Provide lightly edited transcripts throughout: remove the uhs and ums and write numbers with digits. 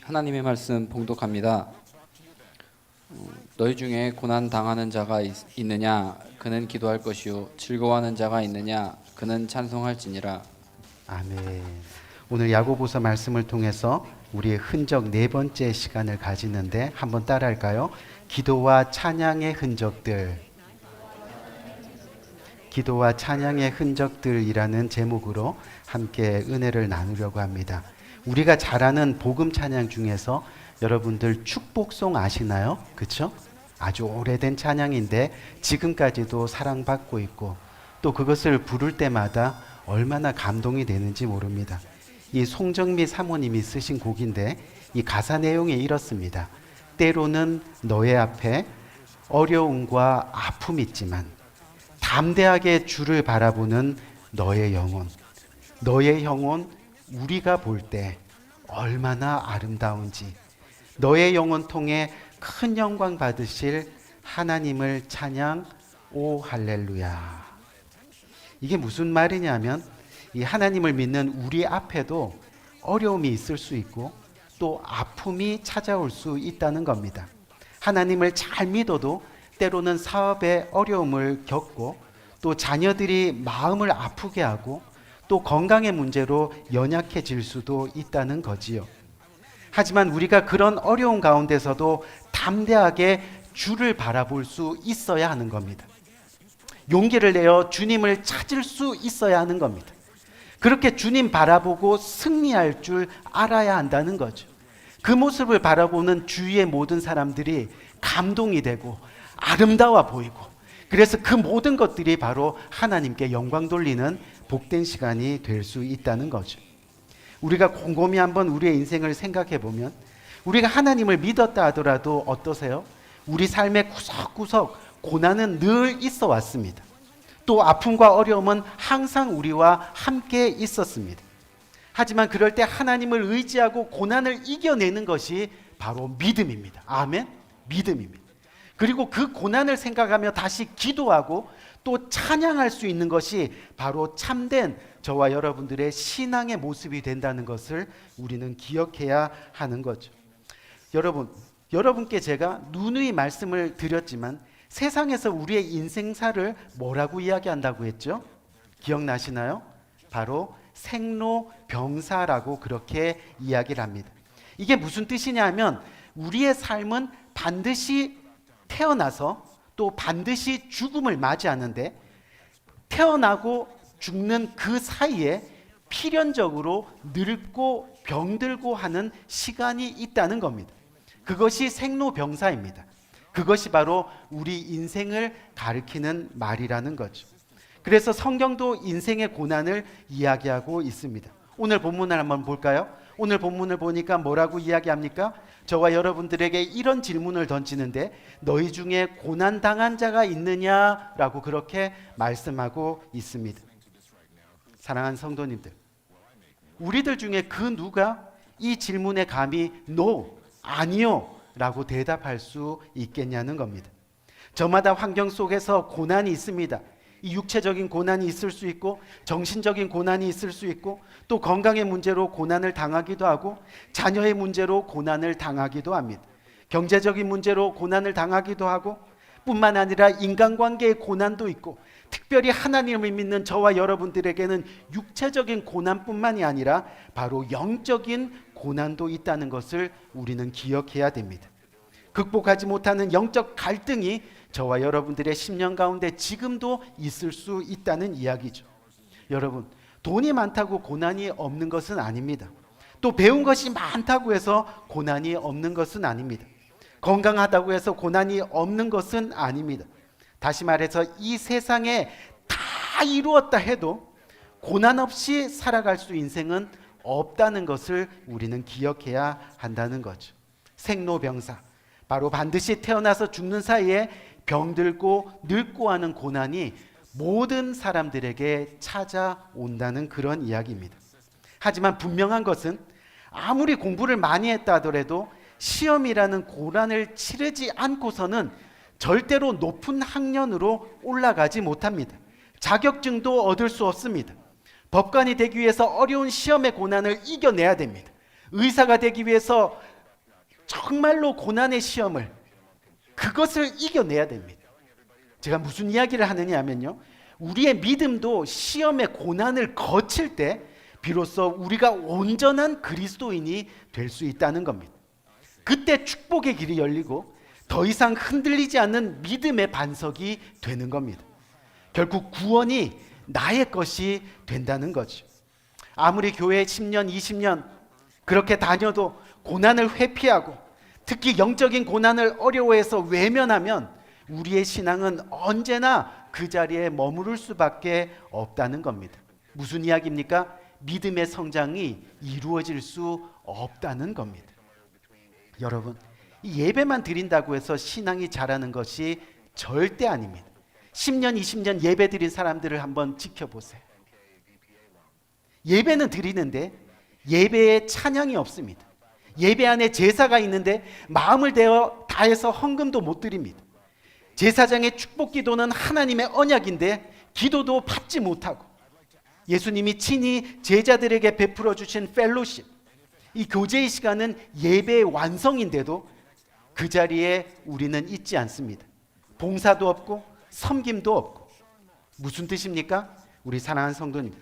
하나님의 말씀 봉독합니다. 너희 중에 고난 당하는 자가 있느냐 그는 기도할 것이요 즐거워하는 자가 있느냐 그는 찬송할지니라. 아멘. 오늘 야고보서 말씀을 통해서 우리의 흔적 네 번째 시간을 가지는데 한번 따라할까요? 기도와 찬양의 흔적들. 기도와 찬양의 흔적들이라는 제목으로 함께 은혜를 나누려고 합니다. 우리가 잘 아는 복음 찬양 중에서 여러분들 축복송 아시나요? 그렇죠? 아주 오래된 찬양인데 지금까지도 사랑받고 있고 또 그것을 부를 때마다 얼마나 감동이 되는지 모릅니다. 이 송정미 사모님이 쓰신 곡인데 이 가사 내용이 이렇습니다. 때로는 너의 앞에 어려움과 아픔이 있지만 담대하게 주를 바라보는 너의 영혼 우리가 볼 때 얼마나 아름다운지 너의 영혼 통해 큰 영광 받으실 하나님을 찬양 오 할렐루야. 이게 무슨 말이냐면 이 하나님을 믿는 우리 앞에도 어려움이 있을 수 있고 또 아픔이 찾아올 수 있다는 겁니다. 하나님을 잘 믿어도 때로는 사업에 어려움을 겪고 또 자녀들이 마음을 아프게 하고 또 건강의 문제로 연약해질 수도 있다는 거지요. 하지만 우리가 그런 어려운 가운데서도 담대하게 주를 바라볼 수 있어야 하는 겁니다. 용기를 내어 주님을 찾을 수 있어야 하는 겁니다. 그렇게 주님 바라보고 승리할 줄 알아야 한다는 거죠. 그 모습을 바라보는 주위의 모든 사람들이 감동이 되고 아름다워 보이고 그래서 그 모든 것들이 바로 하나님께 영광 돌리는 복된 시간이 될 수 있다는 거죠. 우리가 곰곰이 한번 우리의 인생을 생각해 보면 우리가 하나님을 믿었다 하더라도 어떠세요? 우리 삶의 구석구석 고난은 늘 있어 왔습니다. 또 아픔과 어려움은 항상 우리와 함께 있었습니다. 하지만 그럴 때 하나님을 의지하고 고난을 이겨내는 것이 바로 믿음입니다. 아멘? 믿음입니다. 그리고 그 고난을 생각하며 다시 기도하고 또 찬양할 수 있는 것이 바로 참된 저와 여러분들의 신앙의 모습이 된다는 것을 우리는 기억해야 하는 거죠. 여러분께 제가 누누이 말씀을 드렸지만 세상에서 우리의 인생사를 뭐라고 이야기한다고 했죠? 기억나시나요? 바로 생로병사라고 그렇게 이야기를 합니다. 이게 무슨 뜻이냐 하면 우리의 삶은 반드시 태어나서 또 반드시 죽음을 맞이하는데 태어나고 죽는 그 사이에 필연적으로 늙고 병들고 하는 시간이 있다는 겁니다. 그것이 생로병사입니다. 그것이 바로 우리 인생을 가리키는 말이라는 거죠. 그래서 성경도 인생의 고난을 이야기하고 있습니다. 오늘 본문을 한번 볼까요? 오늘 본문을 보니까 뭐라고 이야기합니까? 저와 여러분들에게 이런 질문을 던지는데 너희 중에 고난당한 자가 있느냐라고 그렇게 말씀하고 있습니다. 사랑하는 성도님들, 우리들 중에 그 누가 이 질문에 감히 No, 아니요 라고 대답할 수 있겠냐는 겁니다. 저마다 환경 속에서 고난이 있습니다. 이 육체적인 고난이 있을 수 있고 정신적인 고난이 있을 수 있고 또 건강의 문제로 고난을 당하기도 하고 자녀의 문제로 고난을 당하기도 합니다. 경제적인 문제로 고난을 당하기도 하고 뿐만 아니라 인간관계의 고난도 있고 특별히 하나님을 믿는 저와 여러분들에게는 육체적인 고난뿐만이 아니라 바로 영적인 고난도 있다는 것을 우리는 기억해야 됩니다. 극복하지 못하는 영적 갈등이 저와 여러분들의 심령 가운데 지금도 있을 수 있다는 이야기죠. 여러분, 돈이 많다고 고난이 없는 것은 아닙니다. 또 배운 것이 많다고 해서 고난이 없는 것은 아닙니다. 건강하다고 해서 고난이 없는 것은 아닙니다. 다시 말해서 이 세상에 다 이루었다 해도 고난 없이 살아갈 수 인생은 없다는 것을 우리는 기억해야 한다는 거죠. 생로병사, 바로 반드시 태어나서 죽는 사이에 병들고 늙고 하는 고난이 모든 사람들에게 찾아온다는 그런 이야기입니다. 하지만 분명한 것은 아무리 공부를 많이 했다 하더라도 시험이라는 고난을 치르지 않고서는 절대로 높은 학년으로 올라가지 못합니다. 자격증도 얻을 수 없습니다. 법관이 되기 위해서 어려운 시험의 고난을 이겨내야 됩니다. 의사가 되기 위해서 정말로 고난의 시험을 그것을 이겨내야 됩니다. 제가 무슨 이야기를 하느냐 하면요, 우리의 믿음도 시험의 고난을 거칠 때 비로소 우리가 온전한 그리스도인이 될 수 있다는 겁니다. 그때 축복의 길이 열리고 더 이상 흔들리지 않는 믿음의 반석이 되는 겁니다. 결국 구원이 나의 것이 된다는 거죠. 아무리 교회 10년, 20년 그렇게 다녀도 고난을 회피하고 특히 영적인 고난을 어려워해서 외면하면 우리의 신앙은 언제나 그 자리에 머무를 수밖에 없다는 겁니다. 무슨 이야기입니까? 믿음의 성장이 이루어질 수 없다는 겁니다. 여러분, 이 예배만 드린다고 해서 신앙이 자라는 것이 절대 아닙니다. 10년, 20년 예배 드린 사람들을 한번 지켜보세요. 예배는 드리는데 예배에 찬양이 없습니다. 예배 안에 제사가 있는데 마음을 다해서 헌금도 못 드립니다. 제사장의 축복 기도는 하나님의 언약인데 기도도 받지 못하고, 예수님이 친히 제자들에게 베풀어 주신 펠로십, 이 교제의 시간은 예배의 완성인데도 그 자리에 우리는 있지 않습니다. 봉사도 없고 섬김도 없고. 무슨 뜻입니까? 우리 사랑하는 성도님,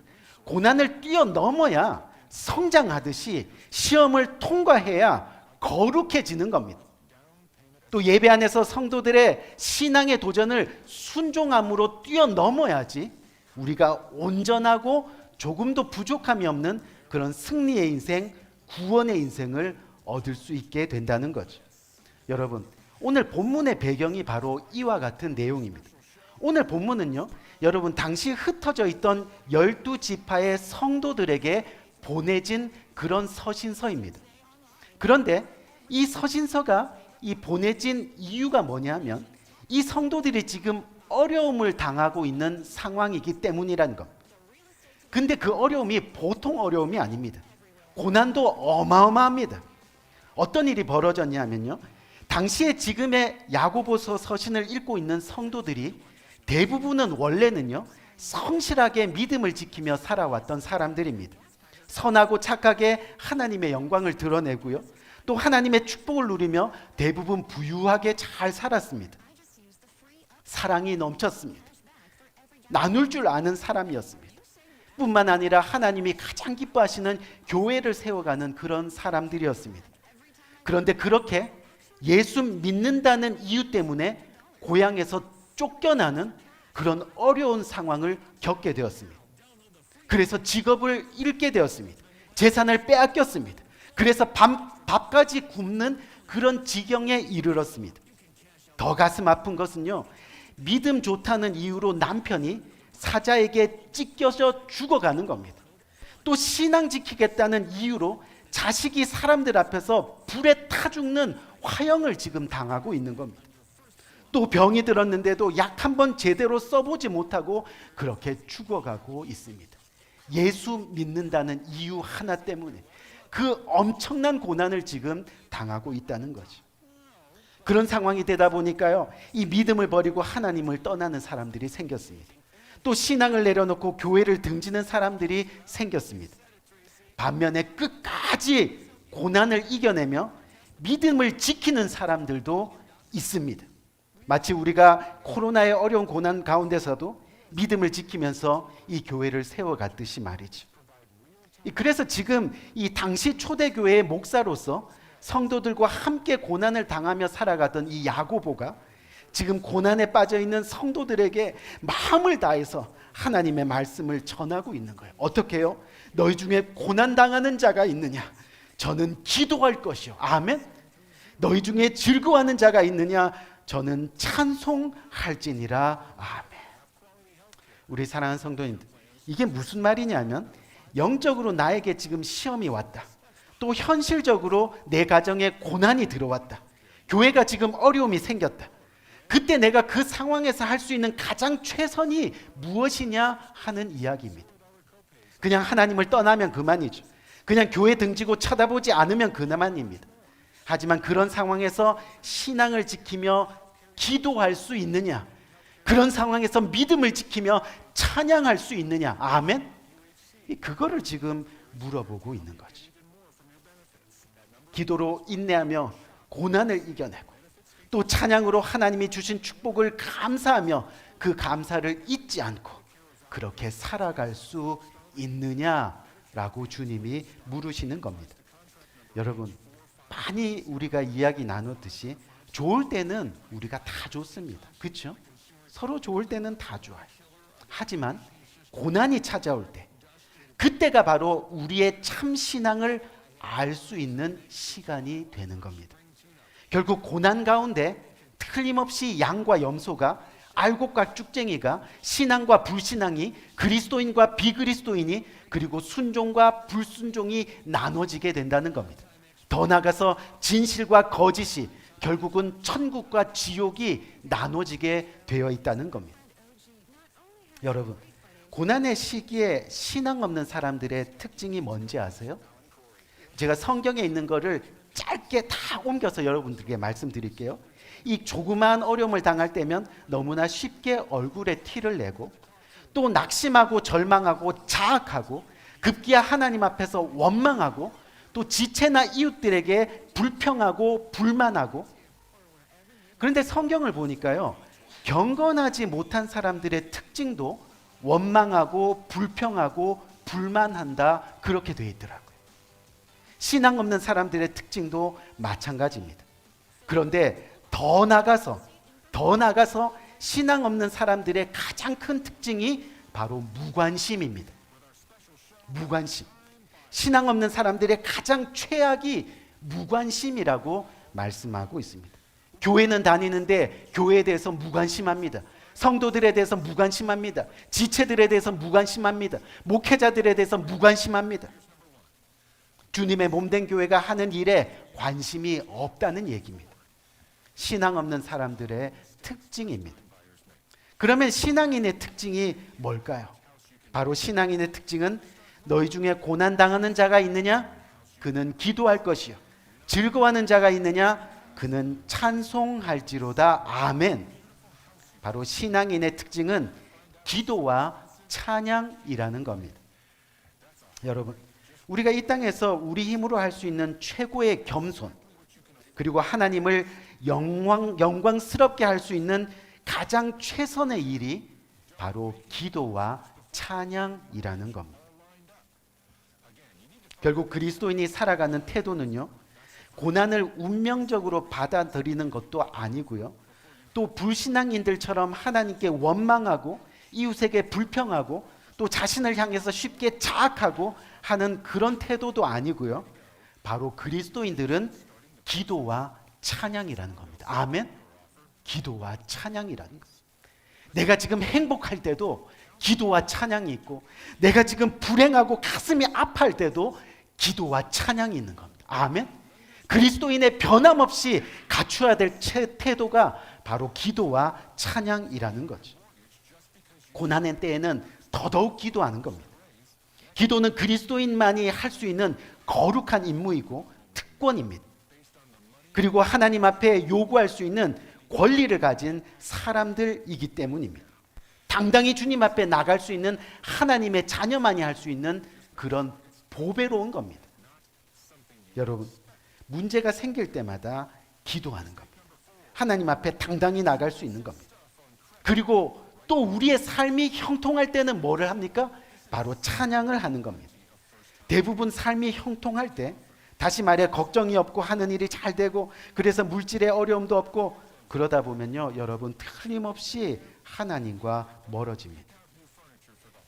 고난을 뛰어넘어야 성장하듯이 시험을 통과해야 거룩해지는 겁니다. 또 예배 안에서 성도들의 신앙의 도전을 순종함으로 뛰어넘어야지 우리가 온전하고 조금도 부족함이 없는 그런 승리의 인생, 구원의 인생을 얻을 수 있게 된다는 거죠. 여러분, 오늘 본문의 배경이 바로 이와 같은 내용입니다. 오늘 본문은요, 여러분 당시 흩어져 있던 12지파의 성도들에게 보내진 그런 서신서입니다. 그런데 이 서신서가 이 보내진 이유가 뭐냐면 이 성도들이 지금 어려움을 당하고 있는 상황이기 때문이란 것. 근데 그 어려움이 보통 어려움이 아닙니다. 고난도 어마어마합니다. 어떤 일이 벌어졌냐면요, 당시에 지금의 야고보서 서신을 읽고 있는 성도들이 대부분은 원래는요 성실하게 믿음을 지키며 살아왔던 사람들입니다. 선하고 착하게 하나님의 영광을 드러내고요, 또 하나님의 축복을 누리며 대부분 부유하게 잘 살았습니다. 사랑이 넘쳤습니다. 나눌 줄 아는 사람이었습니다. 뿐만 아니라 하나님이 가장 기뻐하시는 교회를 세워가는 그런 사람들이었습니다. 그런데 그렇게 예수 믿는다는 이유 때문에 고향에서 쫓겨나는 그런 어려운 상황을 겪게 되었습니다. 그래서 직업을 잃게 되었습니다. 재산을 빼앗겼습니다. 그래서 밥까지 굶는 그런 지경에 이르렀습니다. 더 가슴 아픈 것은요, 믿음 좋다는 이유로 남편이 사자에게 찢겨져 죽어가는 겁니다. 또 신앙 지키겠다는 이유로 자식이 사람들 앞에서 불에 타 죽는 화형을 지금 당하고 있는 겁니다. 또 병이 들었는데도 약 한 번 제대로 써보지 못하고 그렇게 죽어가고 있습니다. 예수 믿는다는 이유 하나 때문에 그 엄청난 고난을 지금 당하고 있다는 거죠. 그런 상황이 되다 보니까요, 이 믿음을 버리고 하나님을 떠나는 사람들이 생겼습니다. 또 신앙을 내려놓고 교회를 등지는 사람들이 생겼습니다. 반면에 끝까지 고난을 이겨내며 믿음을 지키는 사람들도 있습니다. 마치 우리가 코로나의 어려운 고난 가운데서도 믿음을 지키면서 이 교회를 세워갔듯이 말이죠. 그래서 지금 이 당시 초대교회의 목사로서 성도들과 함께 고난을 당하며 살아가던 이 야고보가 지금 고난에 빠져있는 성도들에게 마음을 다해서 하나님의 말씀을 전하고 있는 거예요. 어떻게 해요? 너희 중에 고난당하는 자가 있느냐? 저는 기도할 것이요. 아멘. 너희 중에 즐거워하는 자가 있느냐? 저는 찬송할지니라. 아멘. 우리 사랑하는 성도님들, 이게 무슨 말이냐면 영적으로 나에게 지금 시험이 왔다. 또 현실적으로 내 가정에 고난이 들어왔다. 교회가 지금 어려움이 생겼다. 그때 내가 그 상황에서 할 수 있는 가장 최선이 무엇이냐 하는 이야기입니다. 그냥 하나님을 떠나면 그만이죠. 그냥 교회 등지고 쳐다보지 않으면 그만입니다. 하지만 그런 상황에서 신앙을 지키며 기도할 수 있느냐? 그런 상황에서 믿음을 지키며 찬양할 수 있느냐? 아멘? 그거를 지금 물어보고 있는 거죠. 기도로 인내하며 고난을 이겨내고 또 찬양으로 하나님이 주신 축복을 감사하며 그 감사를 잊지 않고 그렇게 살아갈 수 있느냐라고 주님이 물으시는 겁니다. 여러분, 많이 우리가 이야기 나눴듯이 좋을 때는 우리가 다 좋습니다. 그렇죠? 서로 좋을 때는 다 좋아요. 하지만 고난이 찾아올 때 그때가 바로 우리의 참 신앙을 알 수 있는 시간이 되는 겁니다. 결국 고난 가운데 틀림없이 양과 염소가 알곡과 쭉쟁이가 신앙과 불신앙이 그리스도인과 비그리스도인이 그리고 순종과 불순종이 나눠지게 된다는 겁니다. 더 나아가서 진실과 거짓이 결국은 천국과 지옥이 나눠지게 되어 있다는 겁니다. 여러분, 고난의 시기에 신앙 없는 사람들의 특징이 뭔지 아세요? 제가 성경에 있는 거를 짧게 다 옮겨서 여러분들에게 말씀드릴게요. 이 조그마한 어려움을 당할 때면 너무나 쉽게 얼굴에 티를 내고 또 낙심하고 절망하고 자학하고 급기야 하나님 앞에서 원망하고 또 지체나 이웃들에게 불평하고 불만하고. 그런데 성경을 보니까요, 경건하지 못한 사람들의 특징도 원망하고 불평하고 불만한다 그렇게 되어 있더라고요. 신앙 없는 사람들의 특징도 마찬가지입니다. 그런데 더 나가서 신앙 없는 사람들의 가장 큰 특징이 바로 무관심입니다. 무관심. 신앙 없는 사람들의 가장 최악이 무관심이라고 말씀하고 있습니다. 교회는 다니는데 교회에 대해서 무관심합니다. 성도들에 대해서 무관심합니다. 지체들에 대해서 무관심합니다. 목회자들에 대해서 무관심합니다. 주님의 몸된 교회가 하는 일에 관심이 없다는 얘기입니다. 신앙 없는 사람들의 특징입니다. 그러면 신앙인의 특징이 뭘까요? 바로 신앙인의 특징은 너희 중에 고난당하는 자가 있느냐? 그는 기도할 것이요. 즐거워하는 자가 있느냐? 그는 찬송할지로다. 아멘. 바로 신앙인의 특징은 기도와 찬양이라는 겁니다. 여러분, 우리가 이 땅에서 우리 힘으로 할 수 있는 최고의 겸손, 그리고 하나님을 영광스럽게 할 수 있는 가장 최선의 일이 바로 기도와 찬양이라는 겁니다. 결국 그리스도인이 살아가는 태도는요, 고난을 운명적으로 받아들이는 것도 아니고요, 또 불신앙인들처럼 하나님께 원망하고 이웃에게 불평하고 또 자신을 향해서 쉽게 자학하고 하는 그런 태도도 아니고요, 바로 그리스도인들은 기도와 찬양이라는 겁니다. 아멘. 기도와 찬양이라는 것. 내가 지금 행복할 때도 기도와 찬양이 있고, 내가 지금 불행하고 가슴이 아파할 때도 기도와 찬양이 있는 겁니다. 아멘. 그리스도인의 변함없이 갖춰야 될 태도가 바로 기도와 찬양이라는 거죠. 고난의 때에는 더더욱 기도하는 겁니다. 기도는 그리스도인만이 할 수 있는 거룩한 임무이고 특권입니다. 그리고 하나님 앞에 요구할 수 있는 권리를 가진 사람들이기 때문입니다. 당당히 주님 앞에 나갈 수 있는 하나님의 자녀만이 할 수 있는 그런 보배로운 겁니다. 여러분, 문제가 생길 때마다 기도하는 겁니다. 하나님 앞에 당당히 나갈 수 있는 겁니다. 그리고 또 우리의 삶이 형통할 때는 뭐를 합니까? 바로 찬양을 하는 겁니다. 대부분 삶이 형통할 때, 다시 말해 걱정이 없고 하는 일이 잘 되고 그래서 물질의 어려움도 없고 그러다 보면요, 여러분 틀림없이 하나님과 멀어집니다.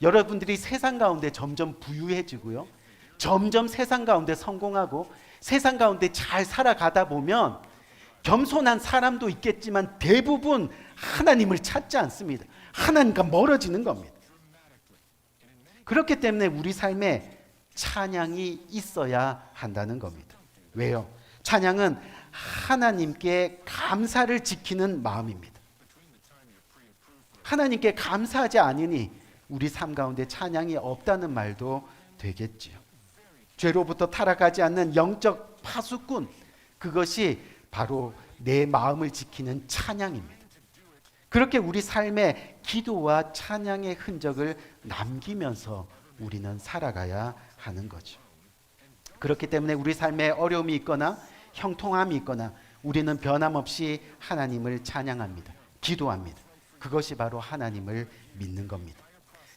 여러분들이 세상 가운데 점점 부유해지고요, 점점 세상 가운데 성공하고 세상 가운데 잘 살아가다 보면 겸손한 사람도 있겠지만 대부분 하나님을 찾지 않습니다. 하나님과 멀어지는 겁니다. 그렇기 때문에 우리 삶에 찬양이 있어야 한다는 겁니다. 왜요? 찬양은 하나님께 감사를 지키는 마음입니다. 하나님께 감사하지 않으니 우리 삶 가운데 찬양이 없다는 말도 되겠지요. 죄로부터 타락하지 않는 영적 파수꾼, 그것이 바로 내 마음을 지키는 찬양입니다. 그렇게 우리 삶에 기도와 찬양의 흔적을 남기면서 우리는 살아가야 하는 거죠. 그렇기 때문에 우리 삶에 어려움이 있거나 형통함이 있거나 우리는 변함없이 하나님을 찬양합니다. 기도합니다. 그것이 바로 하나님을 믿는 겁니다.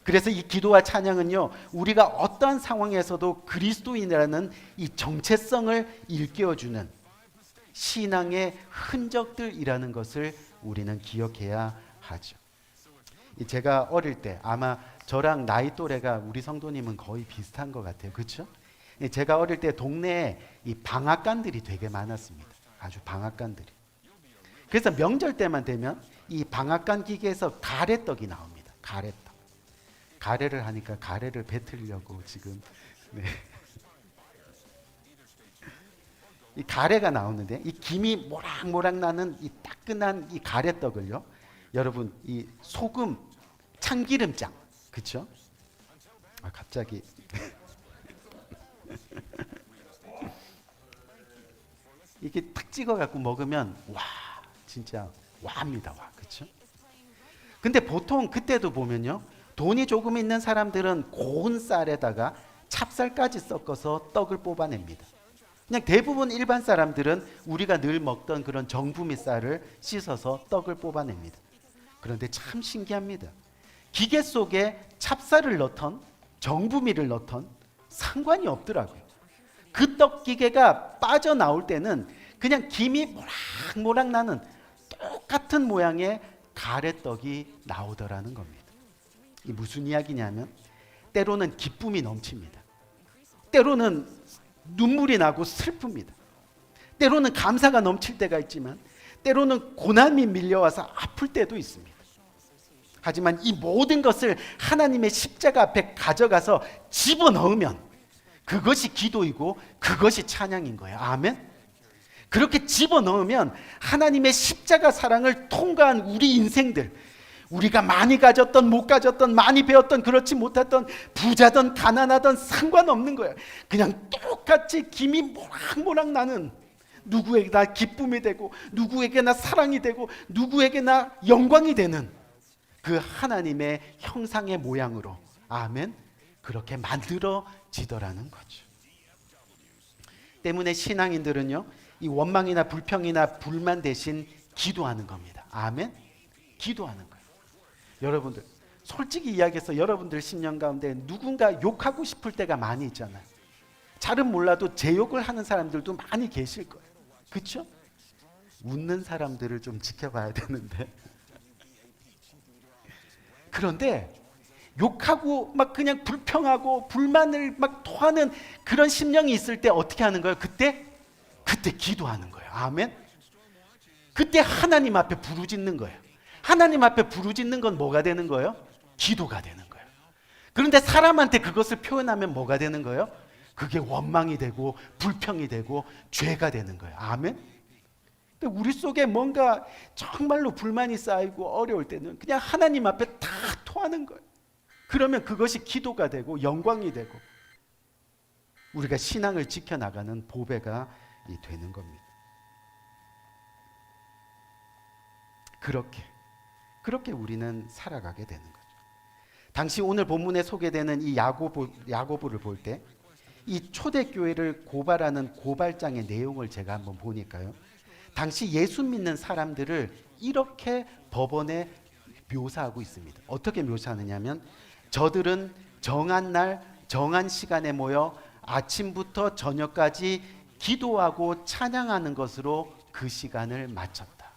그래서 이 기도와 찬양은요, 우리가 어떠한 상황에서도 그리스도인이라는 이 정체성을 일깨워주는 신앙의 흔적들이라는 것을 우리는 기억해야 하죠. 제가 어릴 때, 아마 저랑 나이 또래가 우리 성도님은 거의 비슷한 것 같아요. 그렇죠? 제가 어릴 때 동네에 이 방앗간들이 되게 많았습니다. 아주 방앗간들이. 그래서 명절 때만 되면 이 방앗간 기계에서 가래떡이 나옵니다. 가래떡. 가래를 하니까 가래를 뱉으려고 지금 이 가래가 나오는데, 이 김이 모락모락 나는 이 따끈한 이 가래떡을요, 여러분 이 소금 참기름장, 그렇죠? 갑자기 이렇게 탁 찍어 갖고 먹으면 와, 진짜 와입니다. 와, 그렇죠? 근데 보통 그때도 보면요, 돈이 조금 있는 사람들은 고운 쌀에다가 찹쌀까지 섞어서 떡을 뽑아냅니다. 그냥 대부분 일반 사람들은 우리가 늘 먹던 그런 정부미 쌀을 씻어서 떡을 뽑아냅니다. 그런데 참 신기합니다. 기계 속에 찹쌀을 넣던 정부미를 넣던 상관이 없더라고요. 그 떡 기계가 빠져나올 때는 그냥 김이 모락모락 나는 똑같은 모양의 가래떡이 나오더라는 겁니다. 이 무슨 이야기냐면, 때로는 기쁨이 넘칩니다. 때로는 눈물이 나고 슬픕니다. 때로는 감사가 넘칠 때가 있지만, 때로는 고난이 밀려와서 아플 때도 있습니다. 하지만 이 모든 것을 하나님의 십자가 앞에 가져가서 집어넣으면 그것이 기도이고 그것이 찬양인 거예요. 아멘. 그렇게 집어넣으면 하나님의 십자가 사랑을 통과한 우리 인생들, 우리가 많이 가졌던 못 가졌던, 많이 배웠던 그렇지 못했던, 부자든 가난하든 상관없는 거예요. 그냥 똑같이 김이 모락모락 나는, 누구에게나 기쁨이 되고 누구에게나 사랑이 되고 누구에게나 영광이 되는 그 하나님의 형상의 모양으로, 아멘, 그렇게 만들어지더라는 거죠. 때문에 신앙인들은요, 이 원망이나 불평이나 불만 대신 기도하는 겁니다. 아멘. 기도하는 거예요. 여러분들, 솔직히 이야기해서 여러분들 심령 가운데 누군가 욕하고 싶을 때가 많이 있잖아요. 잘은 몰라도 제 욕을 하는 사람들도 많이 계실 거예요. 그렇죠? 웃는 사람들을 좀 지켜봐야 되는데. 그런데 욕하고 막 그냥 불평하고 불만을 막 토하는 그런 심령이 있을 때 어떻게 하는 거예요? 그때 기도하는 거예요. 아멘. 그때 하나님 앞에 부르짖는 거예요. 하나님 앞에 부르짖는 건 뭐가 되는 거예요? 기도가 되는 거예요. 그런데 사람한테 그것을 표현하면 뭐가 되는 거예요? 그게 원망이 되고 불평이 되고 죄가 되는 거예요. 아멘. 근데 우리 속에 뭔가 정말로 불만이 쌓이고 어려울 때는 그냥 하나님 앞에 다 토하는 거예요. 그러면 그것이 기도가 되고 영광이 되고 우리가 신앙을 지켜나가는 보배가 되는 겁니다. 그렇게 우리는 살아가게 되는 거죠. 당시 오늘 본문에 소개되는 이 야고보를 볼 때 이 초대교회를 고발하는 고발장의 내용을 제가 한번 보니까요, 당시 예수 믿는 사람들을 이렇게 법원에 묘사하고 있습니다. 어떻게 묘사하느냐면, 저들은 정한 날 정한 시간에 모여 아침부터 저녁까지 기도하고 찬양하는 것으로 그 시간을 마쳤다.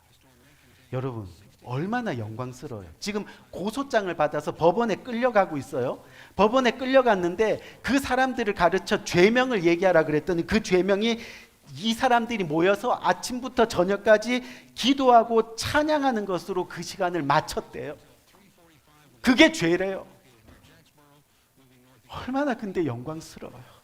여러분, 얼마나 영광스러워요. 지금 고소장을 받아서 법원에 끌려가고 있어요. 법원에 끌려갔는데 그 사람들을 가르쳐 죄명을 얘기하라 그랬더니 그 죄명이 이 사람들이 모여서 아침부터 저녁까지 기도하고 찬양하는 것으로 그 시간을 마쳤대요. 그게 죄래요. 얼마나 근데 영광스러워요.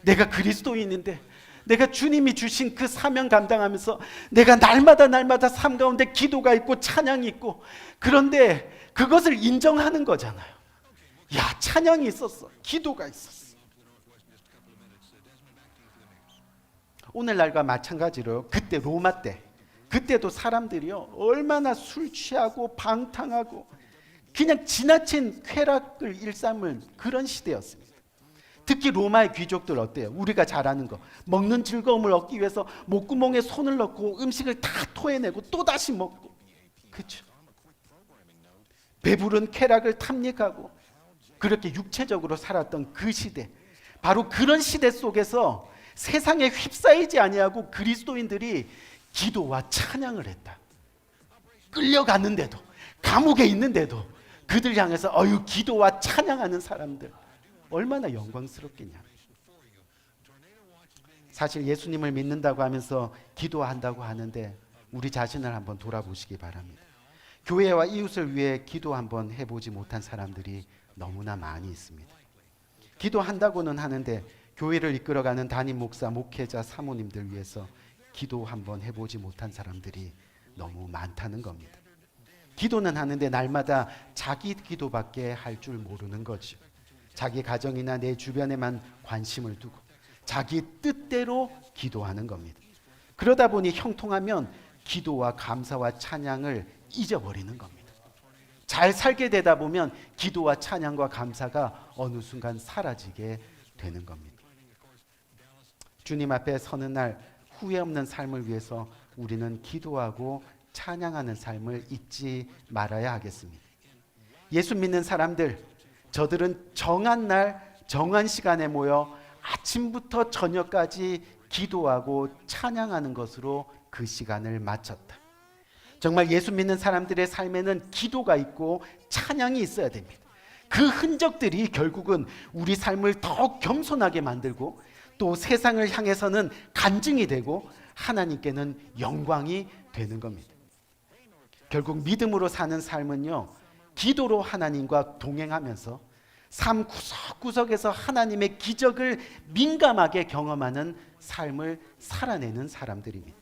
내가 그리스도인인데, 내가 주님이 주신 그 사명 감당하면서 내가 날마다 삶 가운데 기도가 있고 찬양이 있고, 그런데 그것을 인정하는 거잖아요. 야, 찬양이 있었어, 기도가 있었어. 오늘날과 마찬가지로 그때 로마 때, 그때도 사람들이요 얼마나 술 취하고 방탕하고 그냥 지나친 쾌락을 일삼은 그런 시대였습니다. 특히 로마의 귀족들 어때요? 우리가 잘 아는 거. 먹는 즐거움을 얻기 위해서 목구멍에 손을 넣고 음식을 다 토해내고 또다시 먹고. 그렇죠? 배부른 쾌락을 탐닉하고 그렇게 육체적으로 살았던 그 시대. 바로 그런 시대 속에서 세상에 휩싸이지 아니하고 그리스도인들이 기도와 찬양을 했다. 끌려갔는데도, 감옥에 있는데도 그들 향해서 기도와 찬양하는 사람들 얼마나 영광스럽겠냐. 사실 예수님을 믿는다고 하면서 기도한다고 하는데 우리 자신을 한번 돌아보시기 바랍니다. 교회와 이웃을 위해 기도 한번 해보지 못한 사람들이 너무나 많이 있습니다. 기도한다고는 하는데 교회를 이끌어가는 담임 목사, 목회자, 사모님들 위해서 기도 한번 해보지 못한 사람들이 너무 많다는 겁니다. 기도는 하는데 날마다 자기 기도밖에 할 줄 모르는 거죠. 자기 가정이나 내 주변에만 관심을 두고 자기 뜻대로 기도하는 겁니다. 그러다 보니 형통하면 기도와 감사와 찬양을 잊어버리는 겁니다. 잘 살게 되다 보면 기도와 찬양과 감사가 어느 순간 사라지게 되는 겁니다. 주님 앞에 서는 날 후회 없는 삶을 위해서 우리는 기도하고 찬양하는 삶을 잊지 말아야 하겠습니다. 예수 믿는 사람들, 저들은 정한 날, 정한 시간에 모여 아침부터 저녁까지 기도하고 찬양하는 것으로 그 시간을 마쳤다. 정말 예수 믿는 사람들의 삶에는 기도가 있고 찬양이 있어야 됩니다. 그 흔적들이 결국은 우리 삶을 더 겸손하게 만들고 또 세상을 향해서는 간증이 되고 하나님께는 영광이 되는 겁니다. 결국 믿음으로 사는 삶은요, 기도로 하나님과 동행하면서 삶 구석구석에서 하나님의 기적을 민감하게 경험하는 삶을 살아내는 사람들입니다.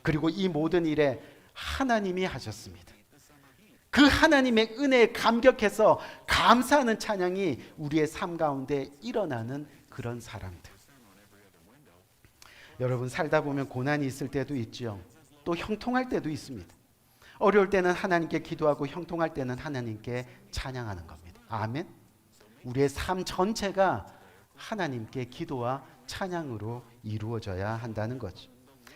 그리고 이 모든 일에 하나님이 하셨습니다. 그 하나님의 은혜에 감격해서 감사하는 찬양이 우리의 삶 가운데 일어나는 그런 사람들. 여러분, 살다 보면 고난이 있을 때도 있죠. 또 형통할 때도 있습니다. 어려울 때는 하나님께 기도하고 형통할 때는 하나님께 찬양하는 겁니다. 아멘. 우리의 삶 전체가 하나님께 기도와 찬양으로 이루어져야 한다는 거죠.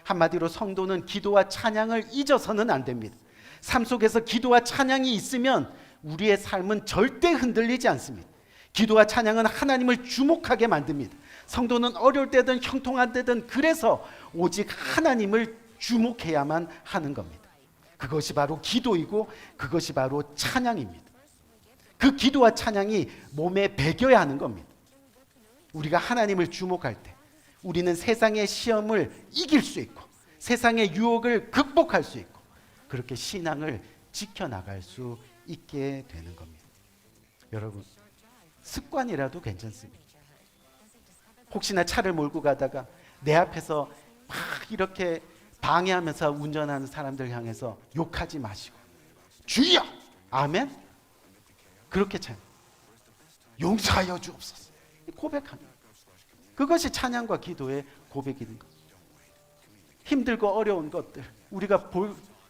한마디로 성도는 기도와 찬양을 잊어서는 안 됩니다. 삶 속에서 기도와 찬양이 있으면 우리의 삶은 절대 흔들리지 않습니다. 기도와 찬양은 하나님을 주목하게 만듭니다. 성도는 어려울 때든 형통할 때든 그래서 오직 하나님을 주목해야만 하는 겁니다. 그것이 바로 기도이고 그것이 바로 찬양입니다. 그 기도와 찬양이 몸에 배겨야 하는 겁니다. 우리가 하나님을 주목할 때 우리는 세상의 시험을 이길 수 있고 세상의 유혹을 극복할 수 있고 그렇게 신앙을 지켜나갈 수 있게 되는 겁니다. 여러분, 습관이라도 괜찮습니다. 혹시나 차를 몰고 가다가 내 앞에서 막 이렇게 방해하면서 운전하는 사람들 향해서 욕하지 마시고 주여! 아멘? 그렇게 찬양. 용서하여 주옵소서. 고백하는 그것이 찬양과 기도의 고백인 것. 힘들고 어려운 것들 우리가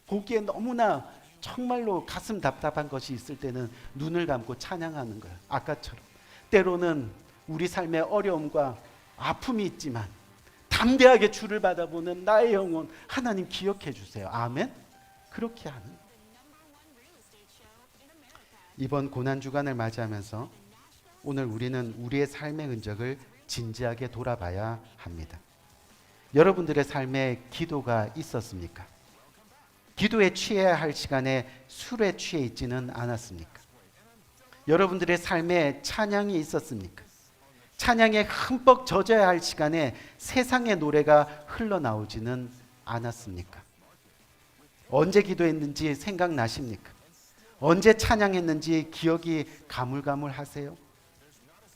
보기에 너무나 정말로 가슴 답답한 것이 있을 때는 눈을 감고 찬양하는 거예요. 아까처럼 때로는 우리 삶의 어려움과 아픔이 있지만 담대하게 주를 바라보는 나의 영혼 하나님 기억해 주세요. 아멘. 그렇게 하는 이번 고난주간을 맞이하면서 오늘 우리는 우리의 삶의 흔적을 진지하게 돌아봐야 합니다. 여러분들의 삶에 기도가 있었습니까? 기도에 취해야 할 시간에 술에 취해 있지는 않았습니까? 여러분들의 삶에 찬양이 있었습니까? 찬양에 흠뻑 젖어야 할 시간에 세상의 노래가 흘러나오지는 않았습니까? 언제 기도했는지 생각나십니까? 언제 찬양했는지 기억이 가물가물하세요?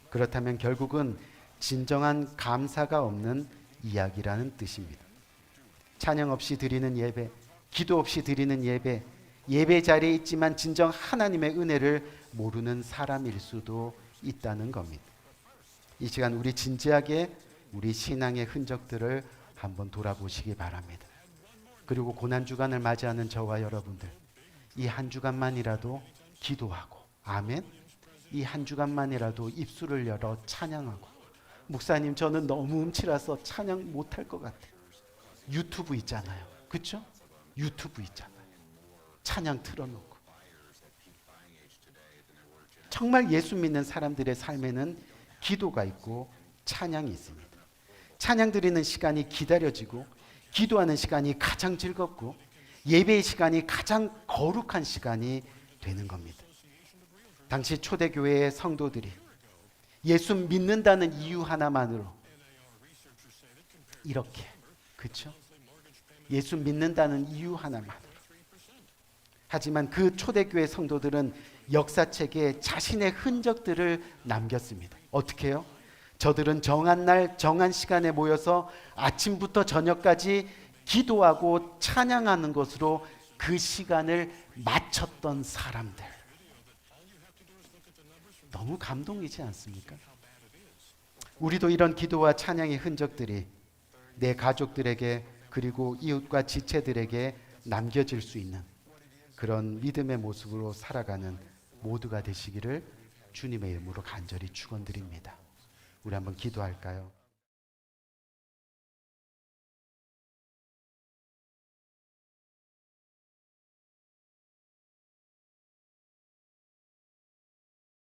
그렇다면 결국은 진정한 감사가 없는 이야기라는 뜻입니다. 찬양 없이 드리는 예배, 기도 없이 드리는 예배, 예배 자리에 있지만 진정 하나님의 은혜를 모르는 사람일 수도 있다는 겁니다. 이 시간 우리 진지하게 우리 신앙의 흔적들을 한번 돌아보시기 바랍니다. 그리고 고난주간을 맞이하는 저와 여러분들 이 한 주간만이라도 기도하고 아멘 이 한 주간만이라도 입술을 열어 찬양하고, 목사님 저는 너무 음치라서 찬양 못할 것 같아요. 유튜브 있잖아요. 그렇죠? 유튜브 있잖아요. 찬양 틀어놓고. 정말 예수 믿는 사람들의 삶에는 기도가 있고 찬양이 있습니다. 찬양 드리는 시간이 기다려지고, 기도하는 시간이 가장 즐겁고, 예배의 시간이 가장 거룩한 시간이 되는 겁니다. 당시 초대교회의 성도들이 예수 믿는다는 이유 하나만으로 이렇게, 그렇죠? 예수 믿는다는 이유 하나만으로. 하지만 그 초대교회 성도들은 역사책에 자신의 흔적들을 남겼습니다. 어떻게 해요? 저들은 정한 날 정한 시간에 모여서 아침부터 저녁까지 기도하고 찬양하는 것으로 그 시간을 마쳤던 사람들. 너무 감동이지 않습니까? 우리도 이런 기도와 찬양의 흔적들이 내 가족들에게, 그리고 이웃과 지체들에게 남겨질 수 있는 그런 믿음의 모습으로 살아가는 모두가 되시기를 주님의 이름으로 간절히 축원드립니다. 우리 한번 기도할까요?